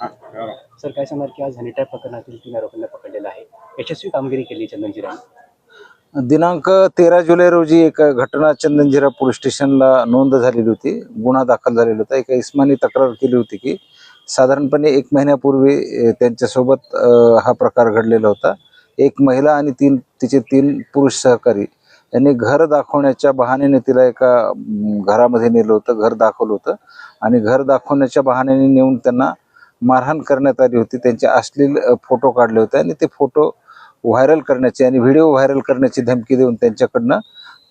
Sir काय सांगणार की आज हनी ट्रॅप प्रकरणातील 3 आरोपींना पकडलेलं आहे, यशस्वी कामगिरी केली चंदनजीरा। दिनांक 13 जुलै रोजी एक घटना चंदनजिरा पोलीस स्टेशनला नोंद झालेली होती, गुन्हा दाखल झालेला होता। एका इस्मानी तक्रार केली होती की साधारणपणे 1 महिन्यापूर्वी त्यांच्यासोबत हा प्रकार घडलेला होता। एक महिला आणि तिचे 3 पुरुष सहकारी यांनी घर दाखवण्याच्या बहाण्याने तिला एका घरामध्ये नेलं होतं, घर दाखवलं होतं आणि घर दाखवण्याच्या बहाण्याने नेऊन त्यांना मारहाण करण्यात आली होती। त्यांचे अश्लील फोटो काढले होते आणि ते फोटो व्हायरल करण्याची आणि व्हिडिओ व्हायरल करण्याची धमकी देऊन त्यांच्याकडनं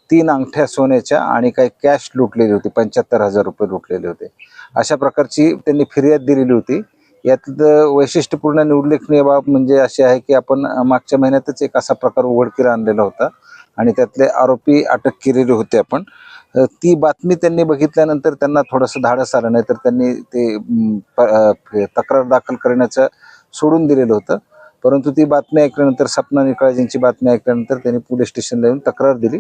3 अंगठ्या सोन्याच्या आणि काही कॅश लुटलेली होती, 75,000 रुपये लुटलेले होते। अशा प्रकारची त्यांनी फिर्याद दिलेली होती। यातलं वैशिष्ट्यपूर्ण आणि उल्लेखनीय बाब म्हणजे अशी आहे की आपण मागच्या महिन्यातच एक असा प्रकार उघडकीला आणलेला होता आणि त्यातले आरोपी अटक केलेले होते आपण। ती बातमी त्यांनी बघितल्यानंतर त्यांना थोडंसं धाडस आलं, नाही तर त्यांनी ते तक्रार दाखल करण्याचं सोडून दिलेलं होतं। परंतु ती बातमी ऐकल्यानंतर, सपना निकाळजेंची बातमी ऐकल्यानंतर त्यांनी पोलीस स्टेशनला येऊन तक्रार दिली।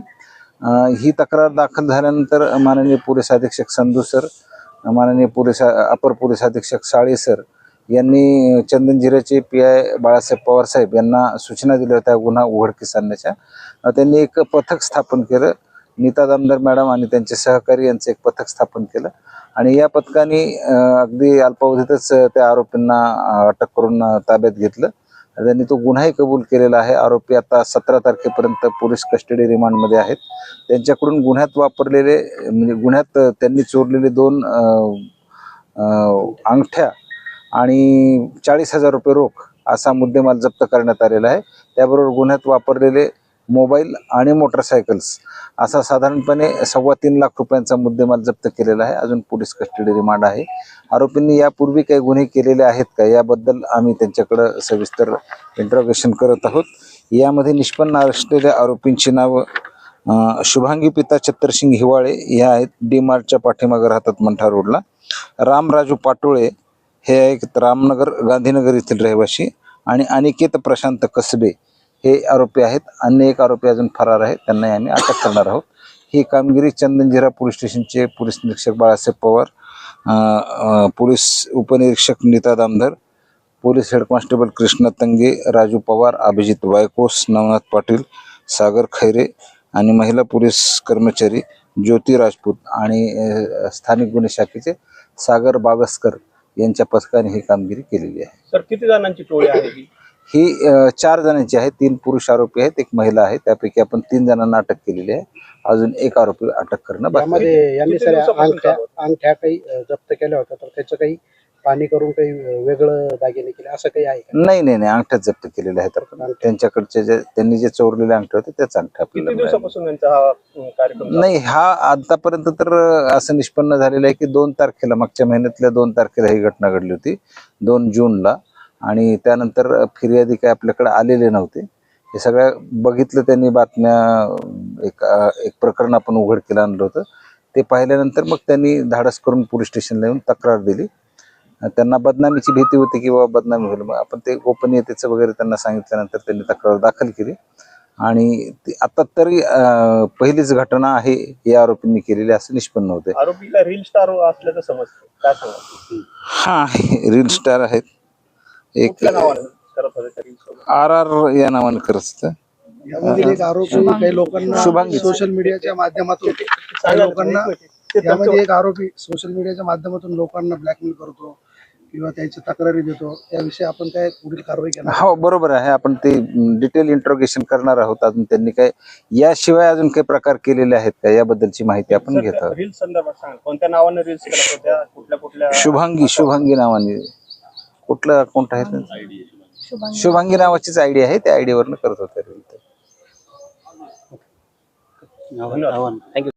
ही तक्रार दाखल झाल्यानंतर माननीय पोलीस अधीक्षक संधू सर, माननीय अपर पोलीस अधीक्षक साळे सर यांनी चंदनजिऱ्याचे PI बाळासाहेब पवार साहेब यांना सूचना दिल्या होत्या गुन्हा उघडकीस आणण्याच्या। त्यांनी एक पथक स्थापन केलं, नीता दामदार मॅडम आणि त्यांचे सहकारी यांचं एक पथक स्थापन केलं आणि या पथकाने अगदी अल्पावधीतच त्या आरोपींना अटक करून ताब्यात घेतलं। त्यांनी तो गुन्हाही कबूल केलेला आहे। आरोपी आता 17 तारखेपर्यंत पोलीस कस्टडी रिमांडमध्ये आहेत। त्यांच्याकडून गुन्ह्यात वापरलेले म्हणजे गुन्ह्यात त्यांनी चोरलेले 2 अंगठ्या आणि 40,000 रुपये रोख असा मुद्देमाल जप्त करण्यात आलेला आहे। त्याबरोबर गुन्ह्यात वापरलेले मोबाईल आणि मोटरसायकल्स असा साधारणपणे 3.25 लाख रुपयांचा मुद्देमाल जप्त केलेला आहे। अजून पोलीस कस्टडी रिमांड आहे। आरोपींनी यापूर्वी काही गुन्हे केलेले आहेत का याबद्दल आम्ही त्यांच्याकडे सविस्तर इंट्रोगेशन करत आहोत। यामध्ये निष्पन्न असलेल्या आरोपींची नावं शुभांगी पिता चत्तरसिंग हिवाळे या आहेत, डी मार्टच्या पाठीमागे राहतात मंठा रोडला। रामराजू पाटोळे हे आहेत रामनगर गांधीनगर येथील रहिवासी आणि अनिकेत प्रशांत कसबे हे आरोपी आहेत। अन्य एक आरोपी अजून फरार आहे, त्यांना आम्ही अटक करणार आहोत। ही कामगिरी चंदनजिरा पोलीस स्टेशनचे पोलीस निरीक्षक बाळासाहेब पवार, पोलीस उपनिरीक्षक Nita Damdhar, police head constable Krishna Tange, Raju Pawar, Abhijit Waikos, Navnath Patil, Sagar Khaire आणि महिला पोलीस कर्मचारी ज्योती राजपूत आणि स्थानिक गुन्हे शाखेचे सागर बागस्कर यांच्या पथकाने ही कामगिरी केलेली आहे। सर किती जणांची टोळी आहे ही 4 जणांची आहे। 3 पुरुष आरोपी आहेत, 1 महिला आहे। त्यापैकी आपण 3 जणांना अटक केलेली आहे। अजून 1 आरोपी अटक करणं बाकी आहे। यांनी अंगठ्या काही जप्त केल्या होत्या, तर त्याचं काही पाणी करून काही वेगळं दागिने केले असं काही आहे का? नाही, अंगठ्याच जप्त केलेले आहेत आपण। त्यांच्याकडचे त्यांनी जे चोरलेले अंगठे होते त्याच अंगठ्या आपल्याला दिवसापासून यांचा हा कार्यक्रम नाही, हा आतापर्यंत तर असं निष्पन्न झालेलं आहे की 2 तारखेला, मागच्या महिन्यातल्या 2 तारखेला ही घटना घडली होती, 2 जूनला। आणि त्यानंतर फिर्यादी काय आपल्याकडे आलेले नव्हते। हे सगळं बघितलं त्यांनी, बातम्या एक प्रकरण आपण उघडकीला आणलं होतं, ते पाहिल्यानंतर मग त्यांनी धाडस करून पोलीस स्टेशनला येऊन तक्रार दिली। त्यांना बदनामीची भीती होती की बाबा बदनामी होईल, मग आपण ते गोपनीयतेचं वगैरे त्यांना सांगितल्यानंतर त्यांनी तक्रार दाखल केली आणि आता तरी पहिलीच घटना आहे या आरोपींनी केलेली असं निष्पन्न होते। आरोपीला रील स्टार असल्याचं समजतं, काय सांगा? हा, रील स्टार आहेत, एक RR या नावाने करत यामध्ये एक आरोपी काही लोकांना सोशल मीडियाच्या माध्यमातून सोशल मीडियाच्या माध्यमातून लोकांना ब्लॅकमेल करतो किंवा त्याची तक्रारी देतो, त्याविषयी आपण काय पुढील कारवाई करणार? हो, बरोबर आहे। आपण ते डिटेल इंट्रोगेशन करणार आहोत। अजून त्यांनी काय याशिवाय अजून काही प्रकार केलेले आहेत का याबद्दलची माहिती आपण घेत आहोत। रील संदर्भात सांगा, कोणत्या नावाने रील्स करत होत्या, कुठल्या शुभांगी नावाने, कुठलं अकाउंट आहे? शुभांगी नावाचीच आयडी आहे, त्या आयडी वरनं करत होत्या रील। थँक्यू।